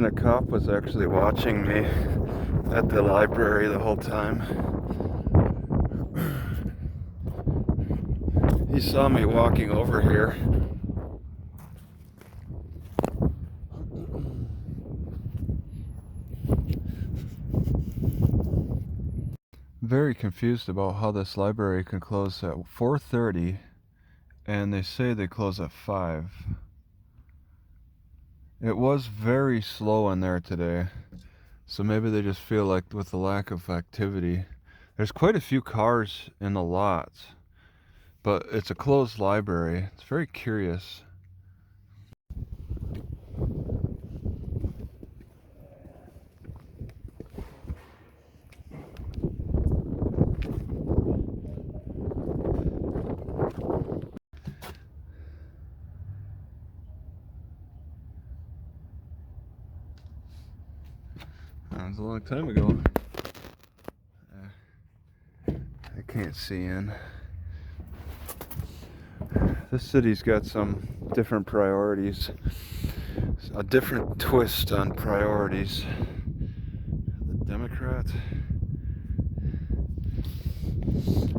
And a cop was actually watching me at the library the whole time. He saw me walking over here. Very confused about how this library can close at 4:30 and they say they close at 5. It was very slow in there today, so maybe they just feel like with the lack of activity. There's quite a few cars in the lot, but it's a closed library. It's very curious. That was a long time ago. I can't see in. This city's got some different priorities. A different twist on priorities. The Democrat.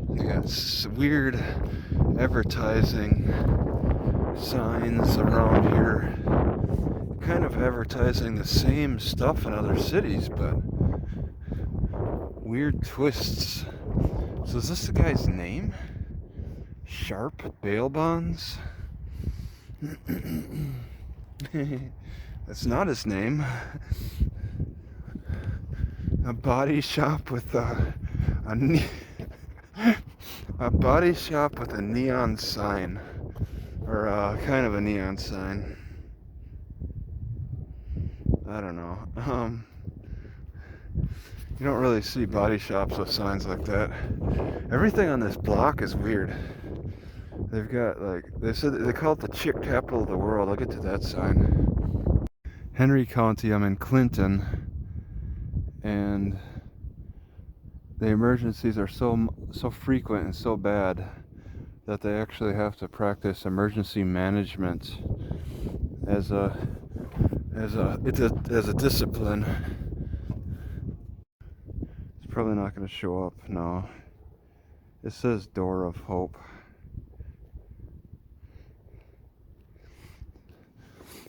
They got weird advertising signs around here. Kind of advertising the same stuff in other cities, but weird twists. So is this the guy's name? Sharp bail bonds? That's not his name. A body shop with a body shop with a neon sign, or kind of a neon sign. I don't know. You don't really see body shops with signs like that. Everything on this block is weird. They've got, like, they call it the chick capital of the world. I'll get to that sign. Henry County, I'm in Clinton, and the emergencies are so frequent and so bad that they actually have to practice emergency management as a discipline. It's probably not going to show up. No. It says Door of Hope.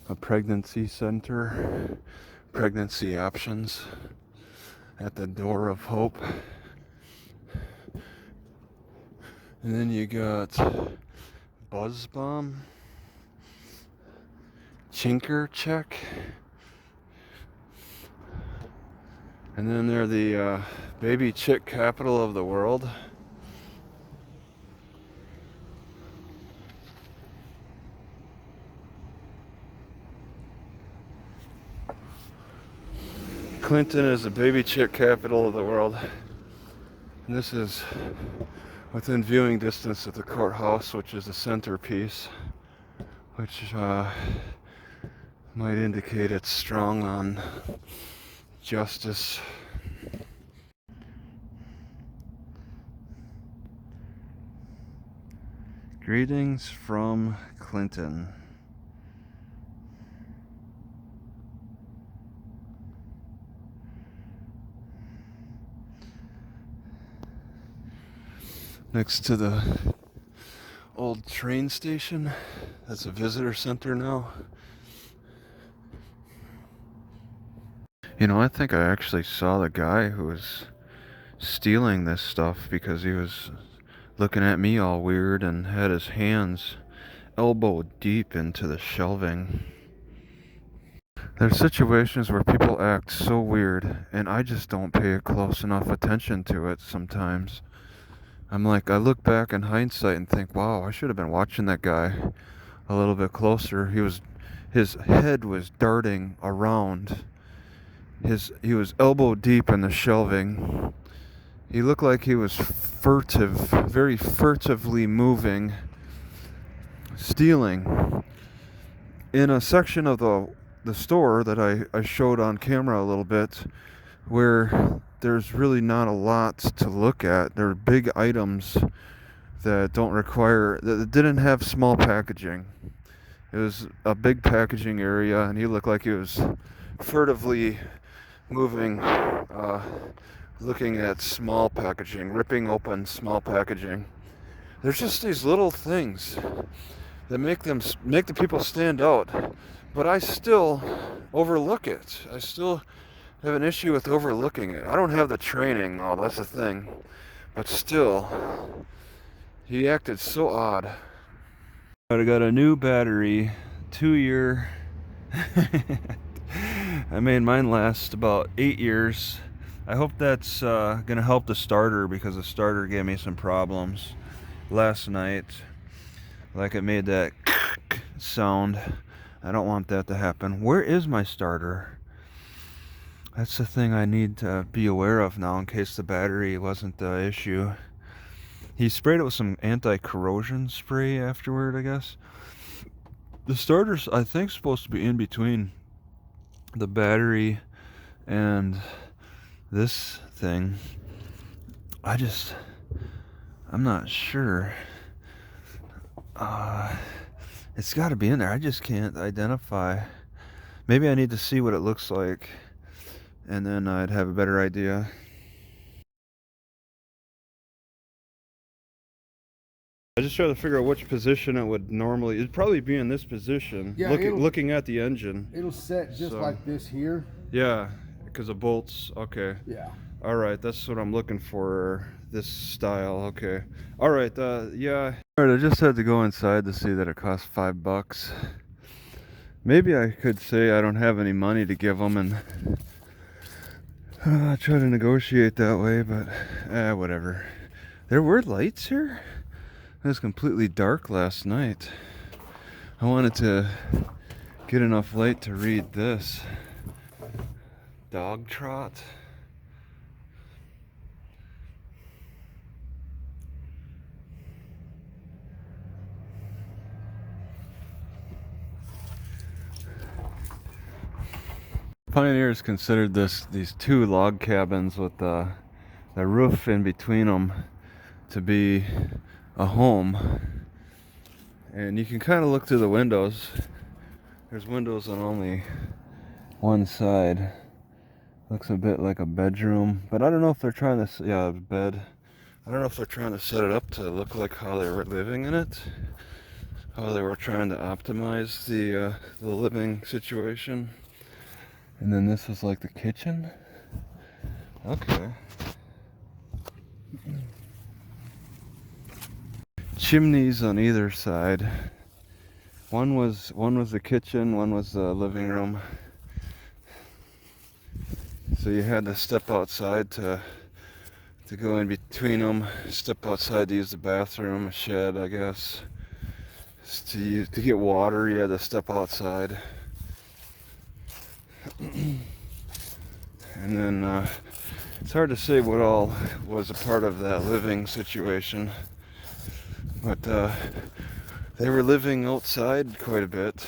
A pregnancy center, pregnancy options at the Door of Hope. And then you got Buzz Bomb, Chinker Check, and then they're the baby chick capital of the world. Clinton is the baby chick capital of the world. And this is within viewing distance of the courthouse, which is the centerpiece, which might indicate it's strong on justice. Greetings from Clinton. Next to the old train station. That's a visitor center now. You know, I think I actually saw the guy who was stealing this stuff because he was looking at me all weird and had his hands elbow deep into the shelving. There's situations where people act so weird and I just don't pay close enough attention to it sometimes. I'm like, I look back in hindsight and think, wow, I should have been watching that guy a little bit closer. His head was darting around. He was elbow deep in the shelving. He looked like he was very furtively moving, stealing. In a section of the store that I showed on camera a little bit, where there's really not a lot to look at. There are big items that didn't have small packaging. It was a big packaging area, and he looked like he was furtively moving, looking at small packaging, ripping open small packaging. There's just these little things that make the people stand out, but I still overlook it. I still have an issue with overlooking it. I don't have the training, though, that's the thing. But still, he acted so odd. I got a new battery, 2-year. I made mine last about 8 years. I hope that's gonna help the starter, because the starter gave me some problems last night. Like, it made that sound. I don't want that to happen. Where is my starter? That's the thing I need to be aware of now, in case the battery wasn't the issue. He sprayed it with some anti-corrosion spray afterward, I guess. The starter's, I think, supposed to be in between the battery and this thing. I'm not sure. It's got to be in there. I just can't identify. Maybe I need to see what it looks like, and then I'd have a better idea. I just try to figure out which position it would normally. It'd probably be in this position. Yeah, looking at the engine. It'll set just like this here. Yeah, because of bolts. Okay. Yeah. All right, that's what I'm looking for. This style. Okay. All right. Yeah. All right. I just had to go inside to see that it cost $5. Maybe I could say I don't have any money to give them and try to negotiate that way, but whatever. There were lights here. It was completely dark last night. I wanted to get enough light to read this. Dog trot. Pioneers considered these two log cabins with the roof in between them to be a home. And you can kind of look through the windows. There's windows on only one side. Looks a bit like a bedroom, but I don't know if they're trying to, yeah, bed. I don't know if they're trying to set it up to look like how they were living in it. How they were trying to optimize the living situation. And then this was like the kitchen. Okay. Chimneys on either side. One was the kitchen, one was the living room. So you had to step outside to go in between them. Step outside to use the bathroom, a shed, I guess. To get water, you had to step outside. And then it's hard to say what all was a part of that living situation, but they were living outside quite a bit.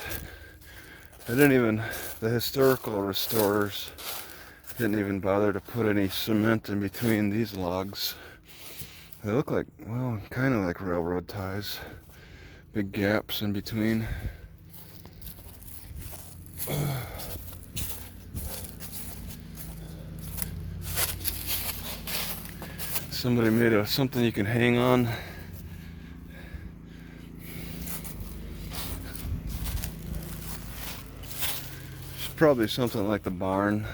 The historical restorers didn't even bother to put any cement in between these logs. They look like, well, kind of like railroad ties. Big gaps in between. Somebody made something you can hang on. It's probably something like the barn.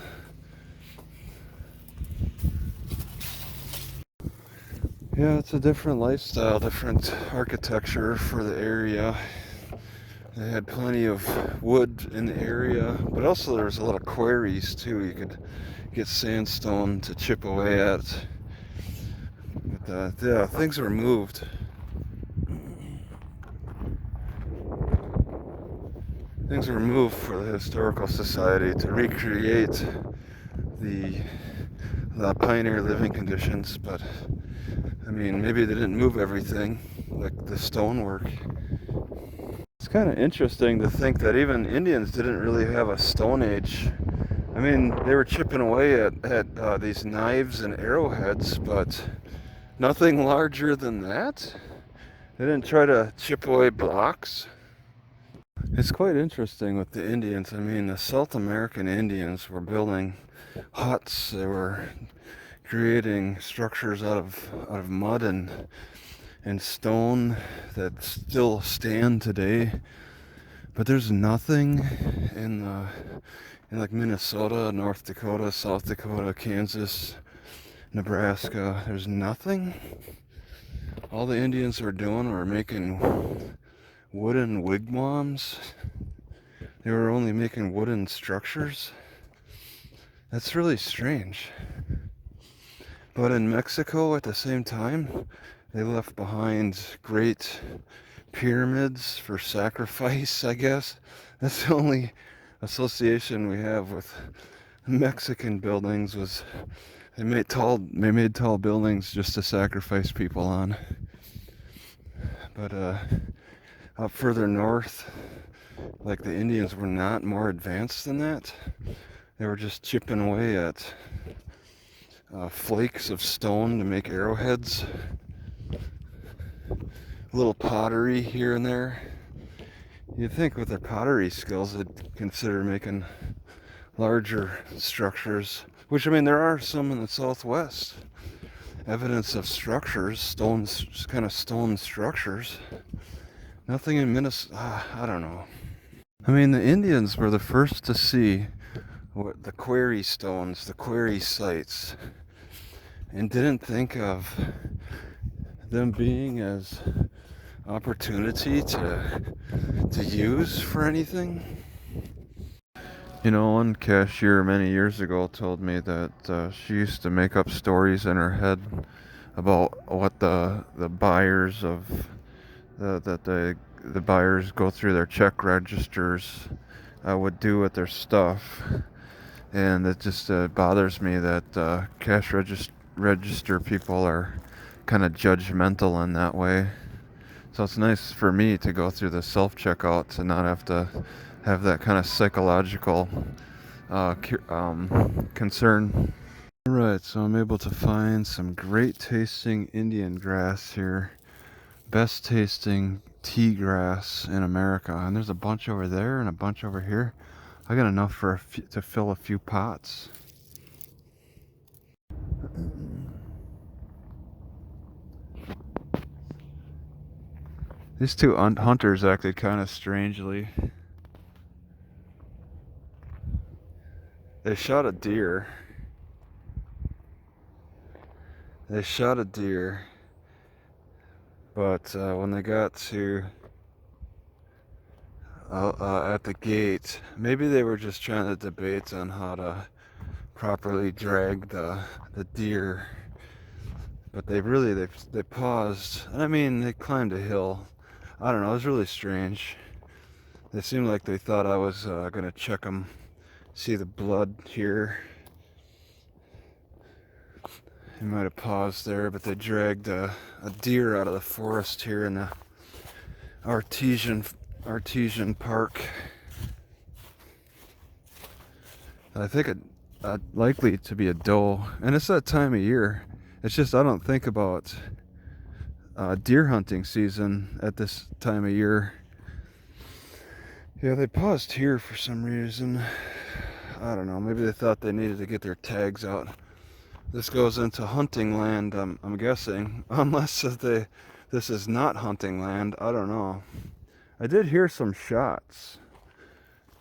Yeah, it's a different lifestyle, different architecture for the area. They had plenty of wood in the area, but also there was a lot of quarries too. You could get sandstone to chip away at. But yeah, things were moved. Things were moved for the Historical Society to recreate the pioneer living conditions, but I mean, maybe they didn't move everything, like the stonework. It's kind of interesting to think that even Indians didn't really have a Stone Age. I mean, they were chipping away at these knives and arrowheads, but nothing larger than that? They didn't try to chip away blocks? It's quite interesting with the Indians. I mean, the South American Indians were building huts. They were creating structures out of mud and stone that still stand today. But there's nothing in like Minnesota, North Dakota, South Dakota, Kansas, Nebraska. There's nothing. All the Indians were doing were making wooden wigwams. They were only making wooden structures. That's really strange. But in Mexico at the same time, they left behind great pyramids for sacrifice, I guess. That's the only association we have with Mexican buildings was they made tall buildings just to sacrifice people on. But up further north, like the Indians were not more advanced than that. They were just chipping away at flakes of stone to make arrowheads. A little pottery here and there. You'd think with their pottery skills they'd consider making larger structures. Which, I mean, there are some in the Southwest. Evidence of structures, kind of stone structures. Nothing in Minnesota. I don't know. I mean, the Indians were the first to see what the quarry stones, the quarry sites, and didn't think of them being as opportunity to use for anything. You know, one cashier many years ago told me that she used to make up stories in her head about what the buyers of the buyers go through their check registers would do with their stuff, and it just bothers me that cash register people are kind of judgmental in that way. So it's nice for me to go through the self-checkout and not have to have that kind of psychological concern. Alright, so I'm able to find some great tasting Indian grass here. Best tasting tea grass in America. And there's a bunch over there and a bunch over here. I got enough to fill a few pots. These two hunters acted kind of strangely. They shot a deer. But when they got to at the gate, maybe they were just trying to debate on how to properly drag the deer. But they paused. I mean, they climbed a hill. I don't know, it was really strange. They seemed like they thought I was gonna check them, see the blood here. They might have paused there, but they dragged a deer out of the forest here in the artesian park. I think it likely to be a doe, and it's that time of year. It's just I don't think about deer hunting season at this time of year. Yeah, they paused here for some reason. I don't know, maybe they thought they needed to get their tags out. This goes into hunting land, I'm guessing. Unless this is not hunting land, I don't know. I did hear some shots,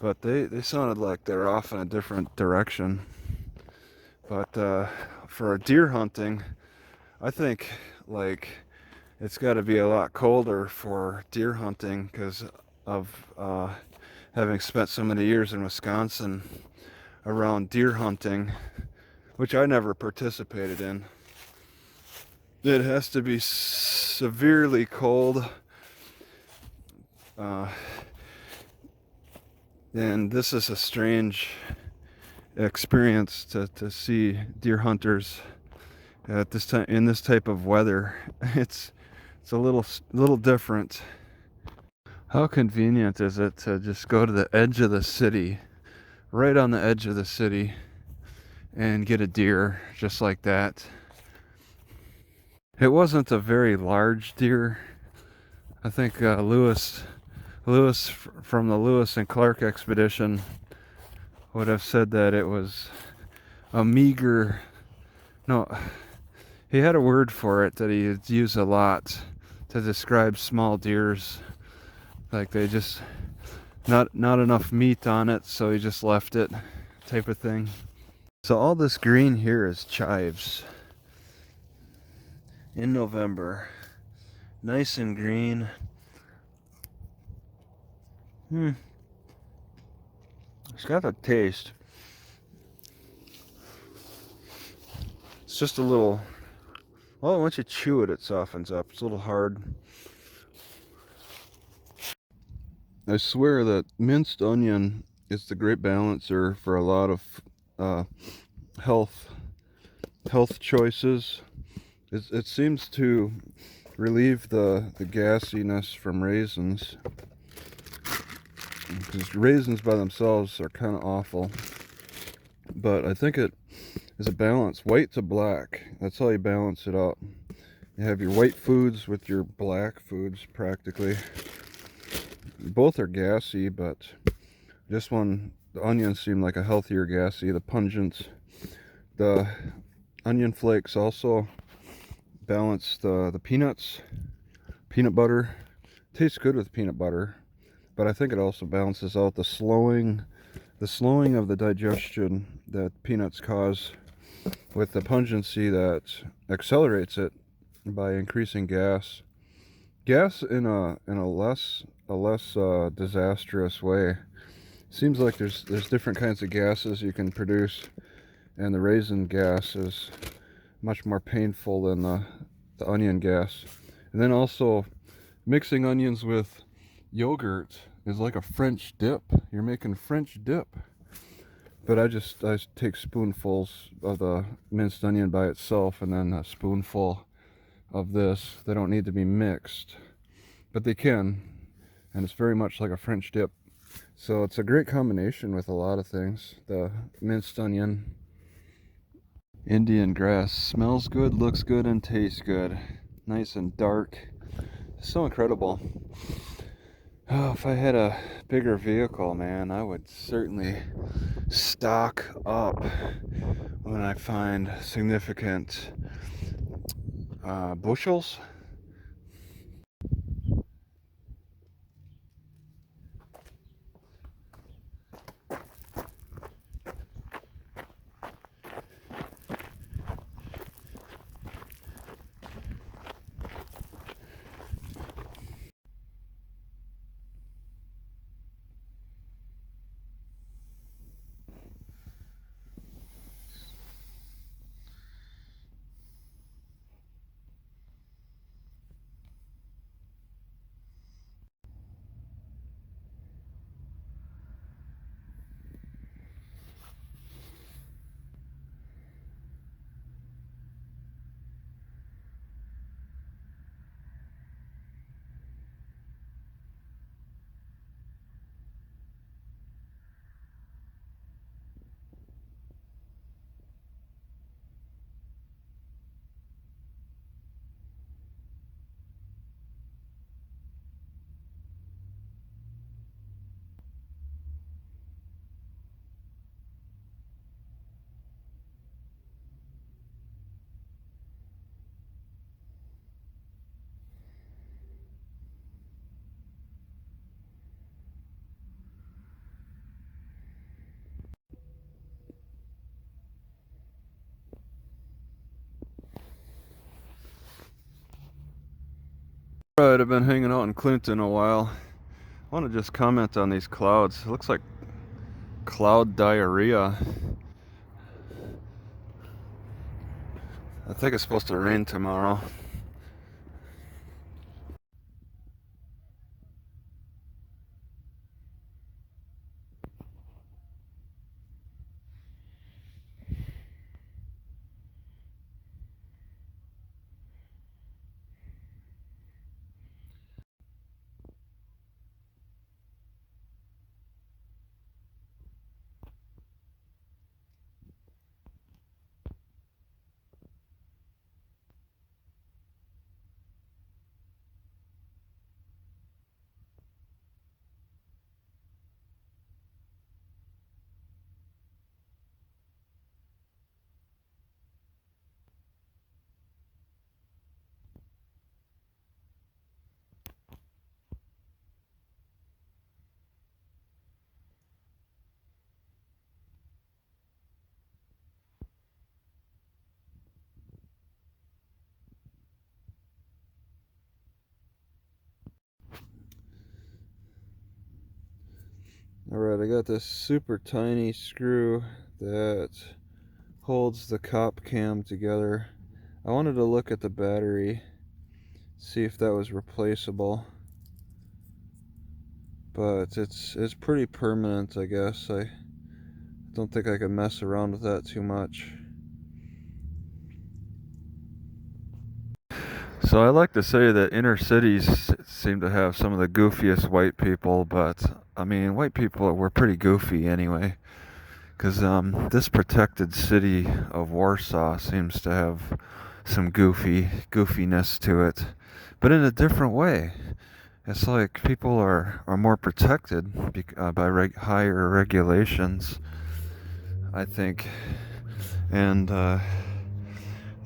but they sounded like they were off in a different direction. But for deer hunting, I think like it's got to be a lot colder for deer hunting because of having spent so many years in Wisconsin around deer hunting, which I never participated in. It has to be severely cold. And this is a strange experience to see deer hunters at this time in this type of weather. It's a little different. How convenient is it to just go to the edge of the city, right on the edge of the city, and get a deer just like that? It wasn't a very large deer. I think Lewis Lewis from the Lewis and Clark expedition would have said that it was a meager, no, he had a word for it that he used a lot to describe small deers. Like they just, not enough meat on it, so he just left it, type of thing. So all this green here is chives in November. Nice and green. It's got a taste. It's just a little, well, once you chew it, it softens up. It's a little hard. I swear that minced onion is the great balancer for a lot of health choices. It seems to relieve the gassiness from raisins, because raisins by themselves are kind of awful. But I think it is a balance, white to black. That's how you balance it out. You have your white foods with your black foods practically. Both are gassy, but this one, the onions seem like a healthier gassy. The pungent, the onion flakes also balance the peanuts, peanut butter. Tastes good with peanut butter, but I think it also balances out the slowing of the digestion that peanuts cause, with the pungency that accelerates it by increasing gas in a less disastrous way. Seems like there's different kinds of gases you can produce, and the raisin gas is much more painful than the onion gas. And then also mixing onions with yogurt is like a French dip. You're making French dip. But I take spoonfuls of the minced onion by itself, and then a spoonful of this. They don't need to be mixed, but they can, and it's very much like a French dip. So it's a great combination with a lot of things. The minced onion. Indian grass smells good, looks good, and tastes good. Nice and dark. So incredible. Oh, if I had a bigger vehicle, man, I would certainly stock up when I find significant bushels. Alright, I've been hanging out in Clinton a while. I want to just comment on these clouds. It looks like cloud diarrhea. I think it's supposed to rain tomorrow. Alright, I got this super tiny screw that holds the cop cam together. I wanted to look at the battery, see if that was replaceable, but it's pretty permanent, I guess. I don't think I can mess around with that too much. So I like to say that inner cities seem to have some of the goofiest white people, but I mean, white people were pretty goofy anyway. Because this protected city of Warsaw seems to have some goofiness to it, but in a different way. It's like people are more protected by higher regulations, I think, and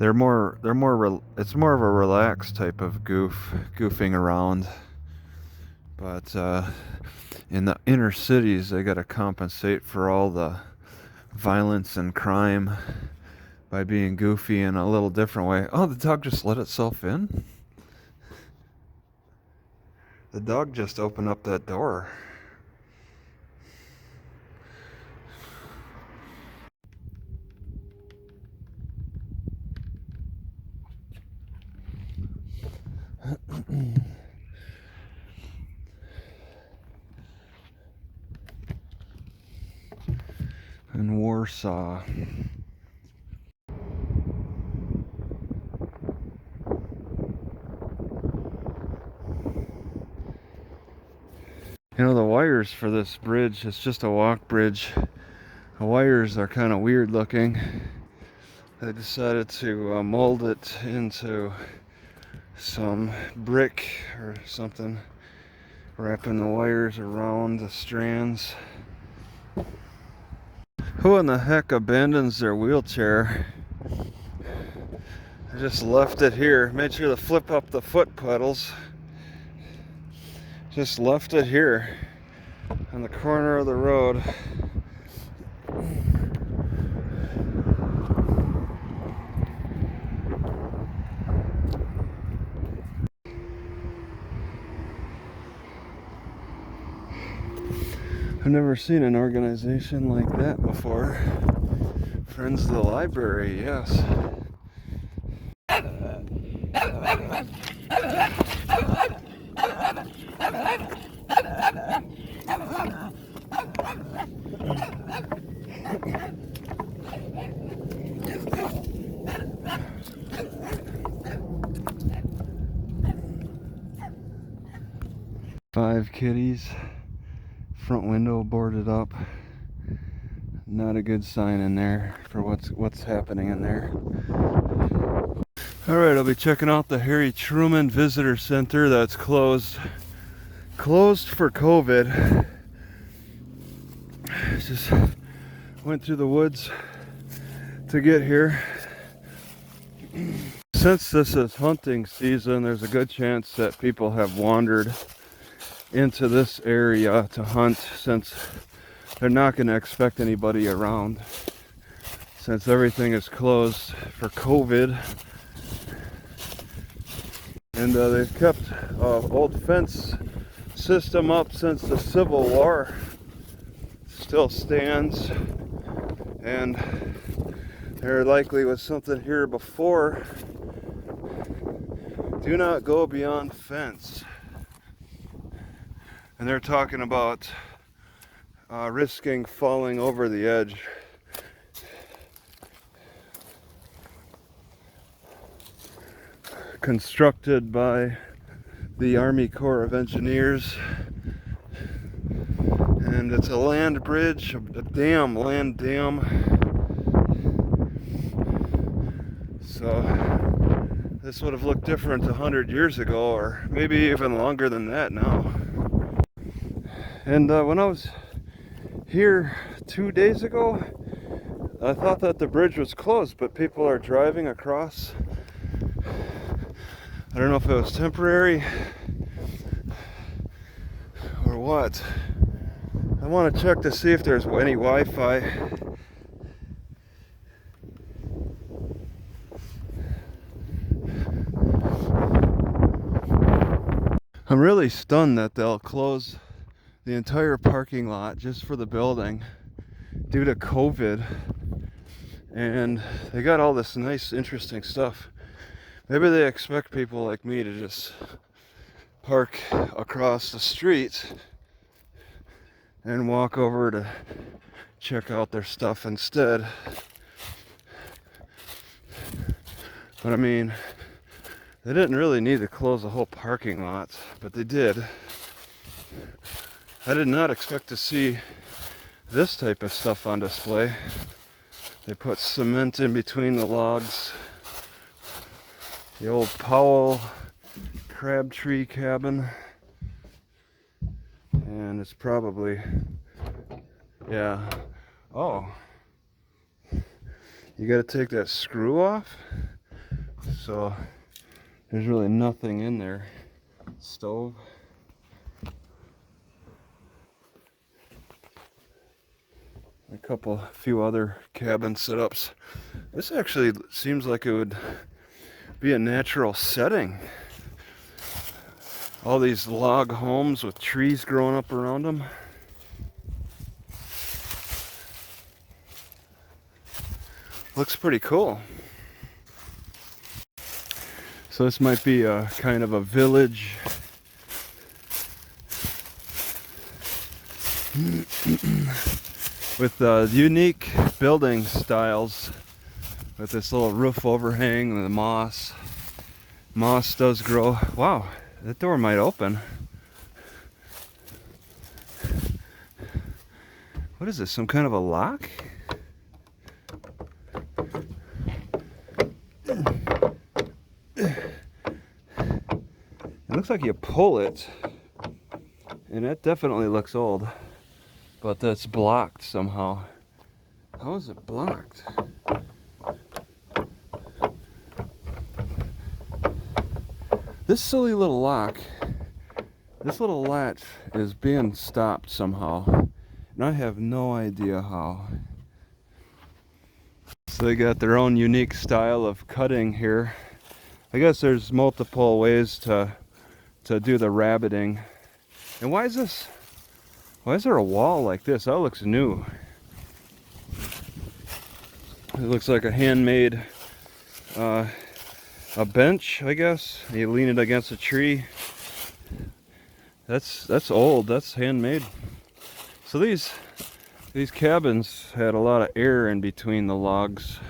it's more of a relaxed type of goofing around. But in the inner cities, they got to compensate for all the violence and crime by being goofy in a little different way. Oh, the dog just let itself in? The dog just opened up that door. In Warsaw. You know, the wires for this bridge, it's just a walk bridge. The wires are kind of weird looking. They decided to mold it into some brick or something, wrapping the wires around the strands. Who in the heck abandons their wheelchair? I just left it here. Made sure to flip up the foot pedals. Just left it here on the corner of the road. I've never seen an organization like that before. Friends of the Library, yes. Five kitties, front window boarded up. Not a good sign in there for what's happening in there. Alright, I'll be checking out the Harry Truman Visitor Center that's closed for COVID. Just went through the woods to get here. Since this is hunting season, there's a good chance that people have wandered into this area to hunt, since they're not going to expect anybody around, since everything is closed for COVID. And they've kept old fence system up since the Civil War. Still stands, and there likely was something here before. Do not go beyond fence. And they're talking about risking falling over the edge. Constructed by the Army Corps of Engineers. And it's a land bridge, a land dam. So this would have looked different 100 years ago, or maybe even longer than that now. And when I was here 2 days ago, I thought that the bridge was closed, but people are driving across. I don't know if it was temporary or what. I want to check to see if there's any Wi-Fi. I'm really stunned that they'll close the entire parking lot just for the building due to COVID. And they got all this nice, interesting stuff. Maybe they expect people like me to just park across the street and walk over to check out their stuff instead. But I mean, they didn't really need to close the whole parking lot, but they did. I did not expect to see this type of stuff on display. They put cement in between the logs. The old Powell Crabtree cabin. And it's probably, yeah. Oh, you gotta take that screw off. So there's really nothing in there. Stove. A few other cabin setups. This actually seems like it would be a natural setting. All these log homes with trees growing up around them. Looks pretty cool. So this might be a kind of a village. With unique building styles, with this little roof overhang and the moss. Moss does grow. Wow, that door might open. What is this, some kind of a lock? It looks like you pull it, and it definitely looks old. But that's blocked somehow. How is it blocked? This silly little lock, this little latch is being stopped somehow. And I have no idea how. So they got their own unique style of cutting here. I guess there's multiple ways to do the rabbiting. And why is there a wall like this? That looks new. It looks like a handmade, a bench, I guess. You lean it against a tree. That's old. That's handmade. So these cabins had a lot of air in between the logs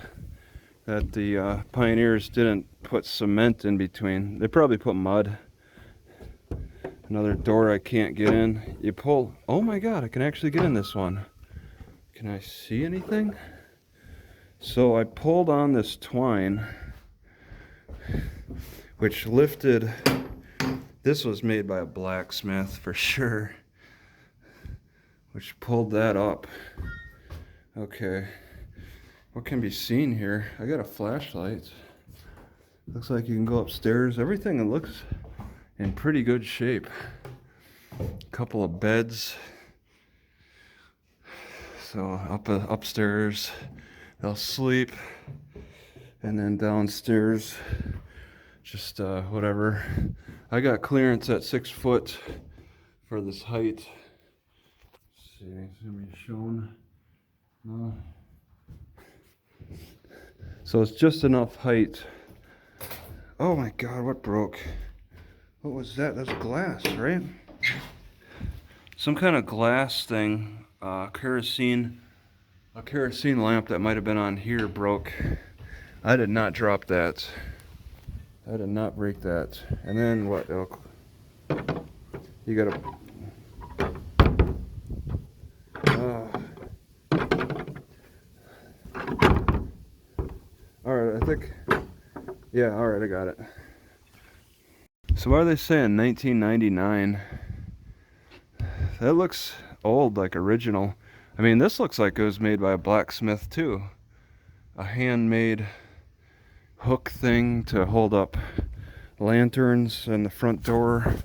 that the pioneers didn't put cement in between. They probably put mud. Another door I can't get in. You pull. Oh my God, I can actually get in this one. Can I see anything? So I pulled on this twine, which lifted. This was made by a blacksmith for sure, which pulled that up. Okay. What can be seen here? I got a flashlight. Looks like you can go upstairs. Everything looks in pretty good shape. A couple of beds. So upstairs they'll sleep, and then downstairs just whatever. I got clearance at 6 foot for this height. Let's see, it's gonna be shown. No. So it's just enough height. Oh my God, what broke? What was that? That's glass, right? Some kind of glass thing. A kerosene lamp that might have been on here broke. I did not drop that. I did not break that. And then what? You gotta. All right, I think. Yeah, all right, I got it. So why are they saying 1999? That looks old, like original. I mean, this looks like it was made by a blacksmith too. A handmade hook thing to hold up lanterns in the front door.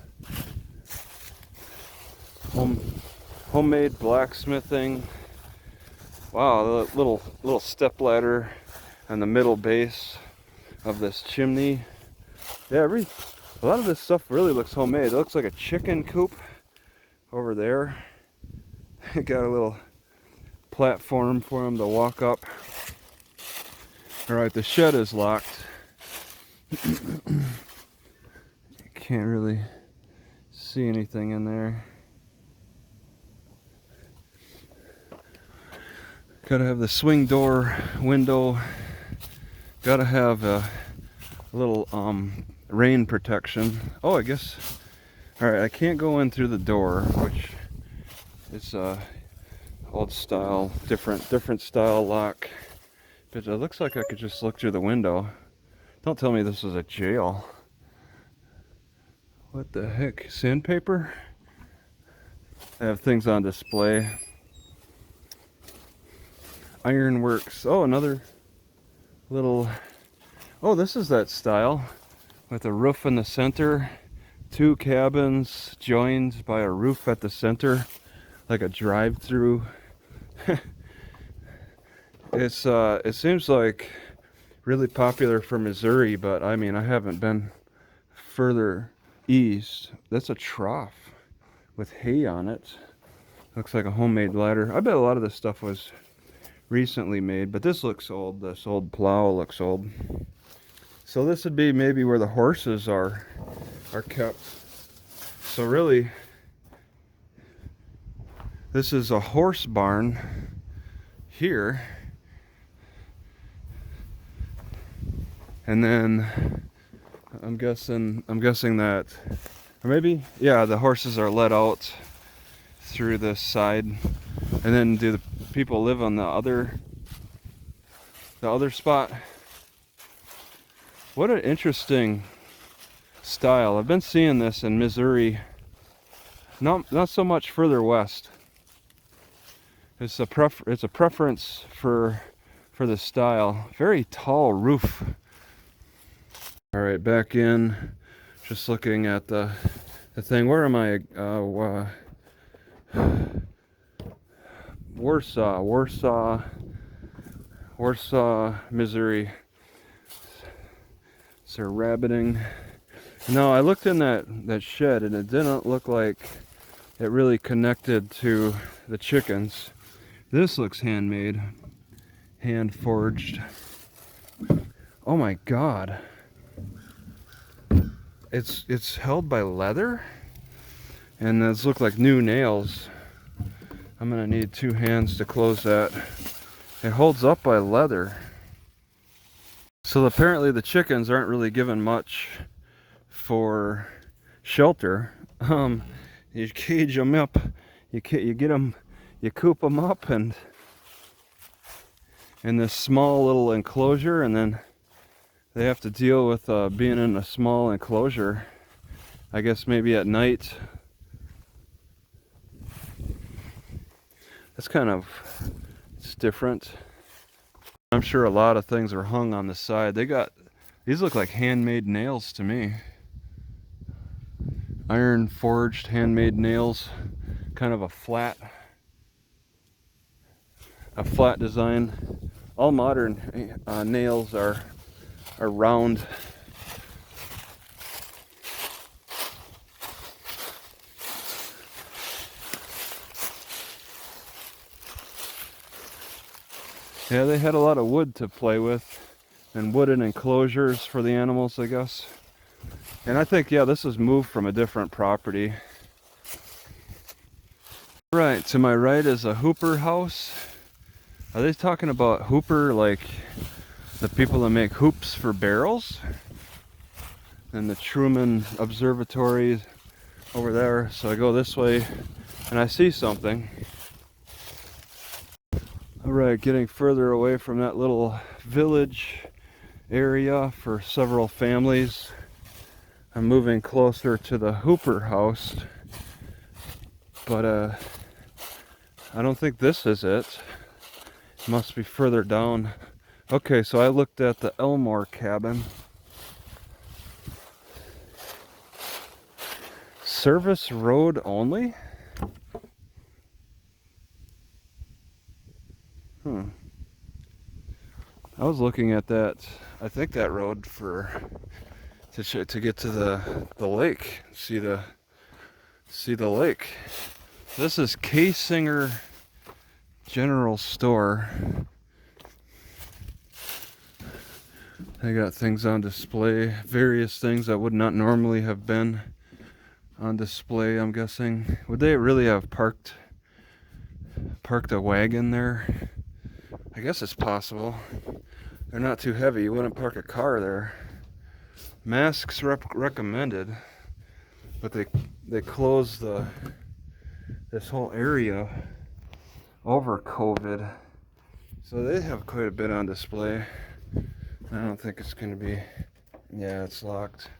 Homemade blacksmithing. Wow, the little step ladder on the middle base of this chimney. Yeah, a lot of this stuff really looks homemade. It looks like a chicken coop over there. Got a little platform for him to walk up. Alright, the shed is locked. Can't really see anything in there. Gotta have the swing door window. Gotta have a little rain protection. Oh, I guess. Alright, I can't go in through the door, which is old style, different style lock. But it looks like I could just look through the window. Don't tell me this is a jail. What the heck? Sandpaper? I have things on display. Ironworks. Oh, another little... Oh, this is that style. With a roof in the center. 2 cabins joined by a roof at the center. Like a drive-through. It seems like really popular for Missouri, but I mean, I haven't been further east. That's a trough with hay on it. Looks like a homemade ladder. I bet a lot of this stuff was recently made, but this looks old. This old plow looks old. So this would be maybe where the horses are kept. So really, this is a horse barn here. And then I'm guessing that, or maybe, yeah, the horses are let out through this side. And then do the people live on the other spot? What an interesting style. I've been seeing this in Missouri, not so much further west. It's a preference for the style. Very tall roof. All right, back in. Just looking at the thing. Where am I? Warsaw, Missouri. So rabbiting. No, I looked in that shed and it didn't look like it really connected to the chickens. This looks handmade, hand forged. Oh my God. It's held by leather, and those look like new nails. I'm gonna need 2 hands to close that. It holds up by leather. So apparently the chickens aren't really given much for shelter. You cage them up, you get them, you coop them up and in this small little enclosure, and then they have to deal with being in a small enclosure. I guess maybe at night. That's kind of, it's different. I'm sure a lot of things are hung on the side. These look like handmade nails to me. Iron forged handmade nails. Kind of a flat design. All modern nails are round. Yeah, they had a lot of wood to play with, and wooden enclosures for the animals, I guess. And I think, yeah, this was moved from a different property. Right, to my right is a hooper house. Are they talking about hooper like the people that make hoops for barrels? And the Truman Observatory over there. So I go this way and I see something. Alright, getting further away from that little village area for several families. I'm moving closer to the hooper house. But I don't think this is it. It must be further down. Okay, so I looked at the Elmore cabin. Service road only? I was looking at that, I think that road to get to the lake, see the lake. This is K-Singer General Store. They got things on display, various things that would not normally have been on display, I'm guessing. Would they really have parked a wagon there? I guess it's possible. They're not too heavy. You wouldn't park a car there. Masks recommended, but they closed this whole area over COVID, so they have quite a bit on display. I don't think it's gonna be. Yeah, it's locked.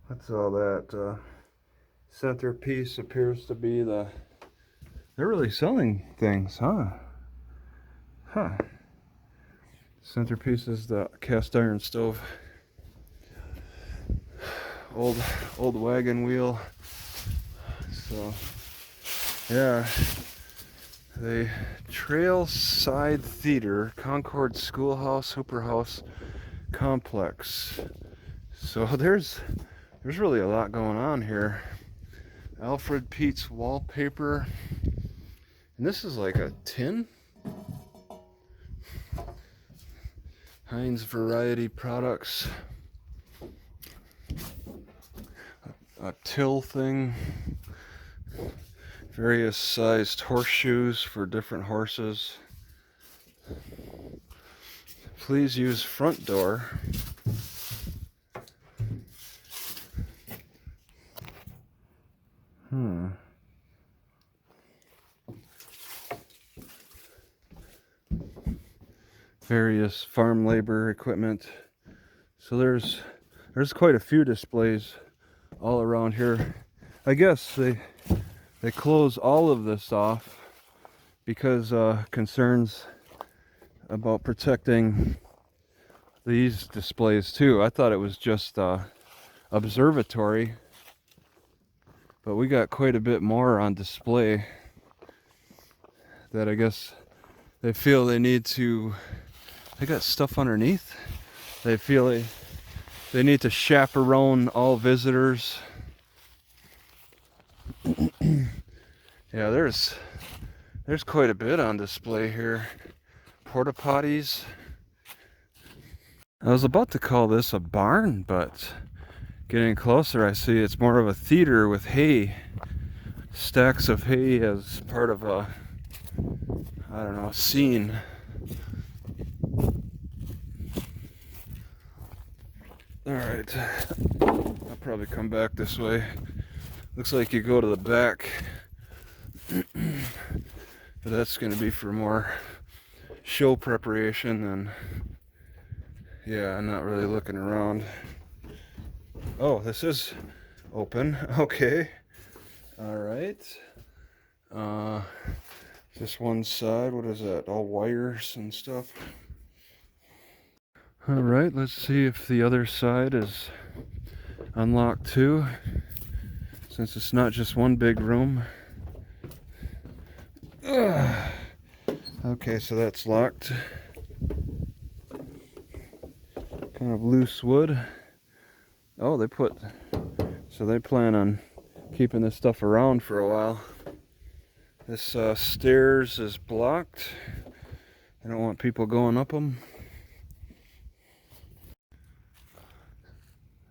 That's all that centerpiece appears to be the. They're really selling things, huh? Huh. Centerpiece is the cast iron stove. Old wagon wheel. So, yeah. The Trailside Theater, Concord Schoolhouse, Hooper House Complex. So there's really a lot going on here. Alfred Pete's wallpaper. And this is like a tin. Heinze variety products. A till thing. Various sized horseshoes for different horses. Please use front door. Various farm labor equipment. So there's quite a few displays all around here. I guess they close all of this off because concerns about protecting these displays too. I thought it was just observatory, but we got quite a bit more on display that I guess they feel they need to. They got stuff underneath. They feel they need to chaperone all visitors. Yeah, there's quite a bit on display here. Porta potties. I was about to call this a barn, but getting closer I see it's more of a theater with hay. Stacks of hay as part of a, I don't know, scene. Alright, I'll probably come back this way. Looks like you go to the back. But that's going to be for more show preparation and yeah, I'm not really looking around. Oh, this is open. Okay. Alright. Just one side. What is that? All wires and stuff. Alright, let's see if the other side is unlocked too, since it's not just one big room. Okay, so that's locked. Kind of loose wood. Oh, so they plan on keeping this stuff around for a while. This stairs is blocked. I don't want people going up them.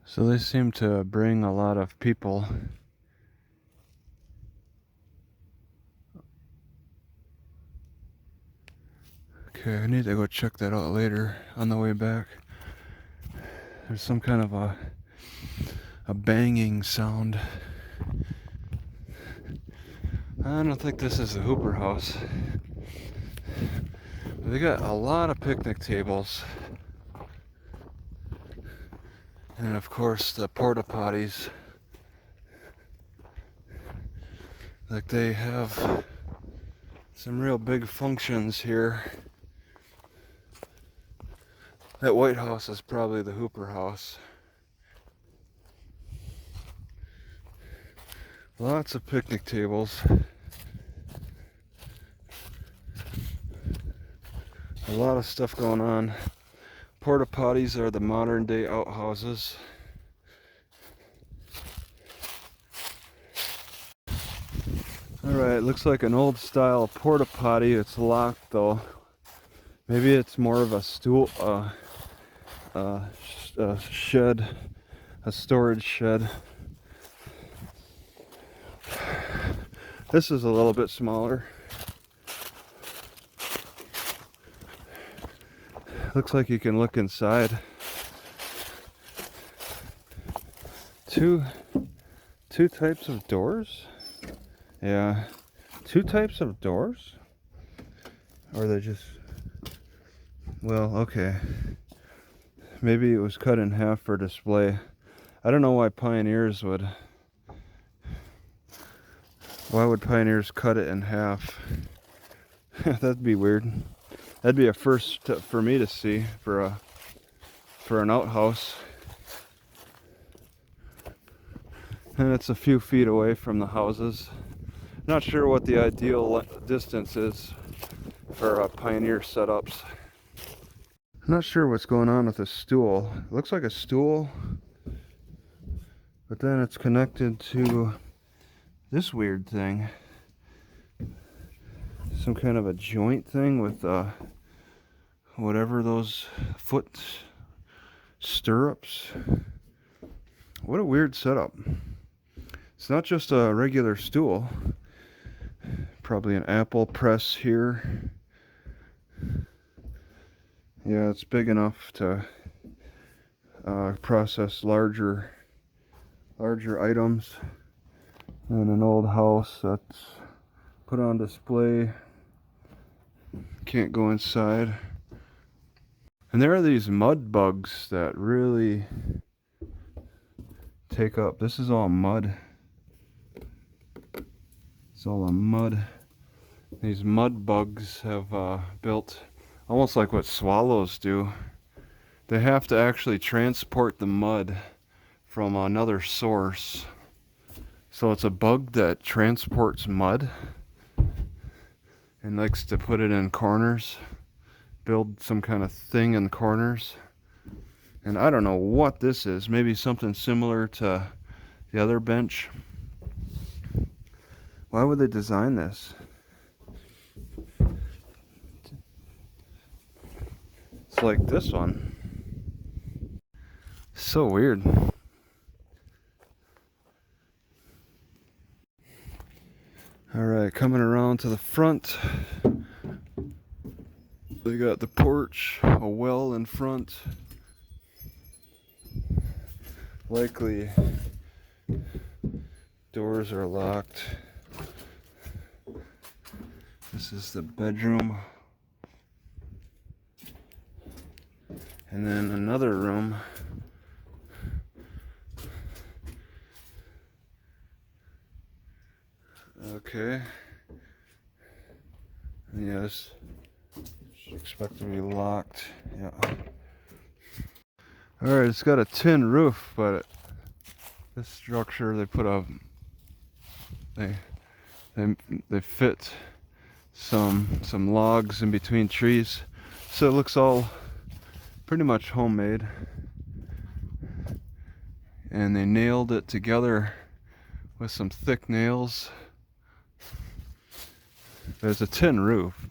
So they seem to bring a lot of people. Okay, I need to go check that out later on the way back. There's some kind of a banging sound. I don't think this is the Hooper house. They got a lot of picnic tables. And of course the porta potties. Like they have some real big functions here. That White House is probably the Hooper house. Lots of picnic tables. A lot of stuff going on. Porta potties are the modern day outhouses. Alright, looks like an old style porta potty. It's locked though. Maybe it's more of a stool, shed, a storage shed. This is a little bit smaller. Looks like you can look inside. Two types of doors? Yeah, 2 types of doors? Or they just, well, okay. Maybe it was cut in half for display. I don't know why Pioneers would, why would Pioneers cut it in half? That'd be weird. That'd be a first for me to see for an outhouse. And it's a few feet away from the houses. Not sure what the ideal distance is for Pioneer setups. I'm not sure what's going on with the stool. It looks like a stool, but then it's connected to this weird thing. Some kind of a joint thing with whatever those foot stirrups. What a weird setup. It's not just a regular stool. Probably an apple press here. Yeah, it's big enough to process larger items. And an old house that's put on display. Can't go inside. And there are these mud bugs that really take up. This is all mud. It's all a mud. These mud bugs have built almost like what swallows do. They have to actually transport the mud from another source. So it's a bug that transports mud and likes to put it in corners, build some kind of thing in corners. And I don't know what this is. Maybe something similar to the other bench. Why would they design this? It's like this one. So weird. Alright, coming around to the front. They got the porch, a well in front. Likely doors are locked. This is the bedroom. And then another room. Okay. Yes. Expect to be locked. Yeah. Alright, it's got a tin roof, but this structure they put a they fit some logs in between trees, so it looks all pretty much homemade. And they nailed it together with some thick nails. There's a tin roof,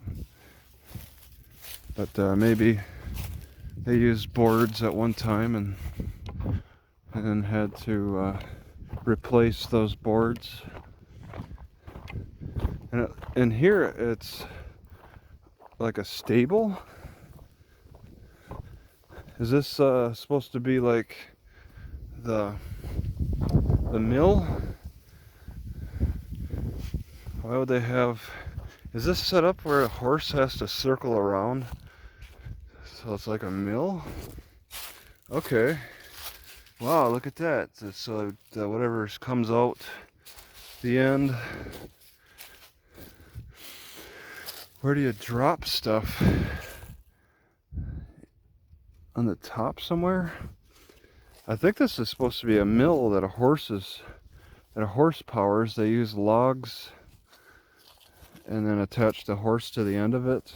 but maybe they used boards at one time and then had to replace those boards. And here it's like a stable. Is this supposed to be like the mill? Why would they have? Is this set up where a horse has to circle around? So it's like a mill? Okay. Wow, look at that. So whatever comes out the end. Where do you drop stuff? On the top somewhere? I think this is supposed to be a mill that a horse powers. They use logs and then attach the horse to the end of it.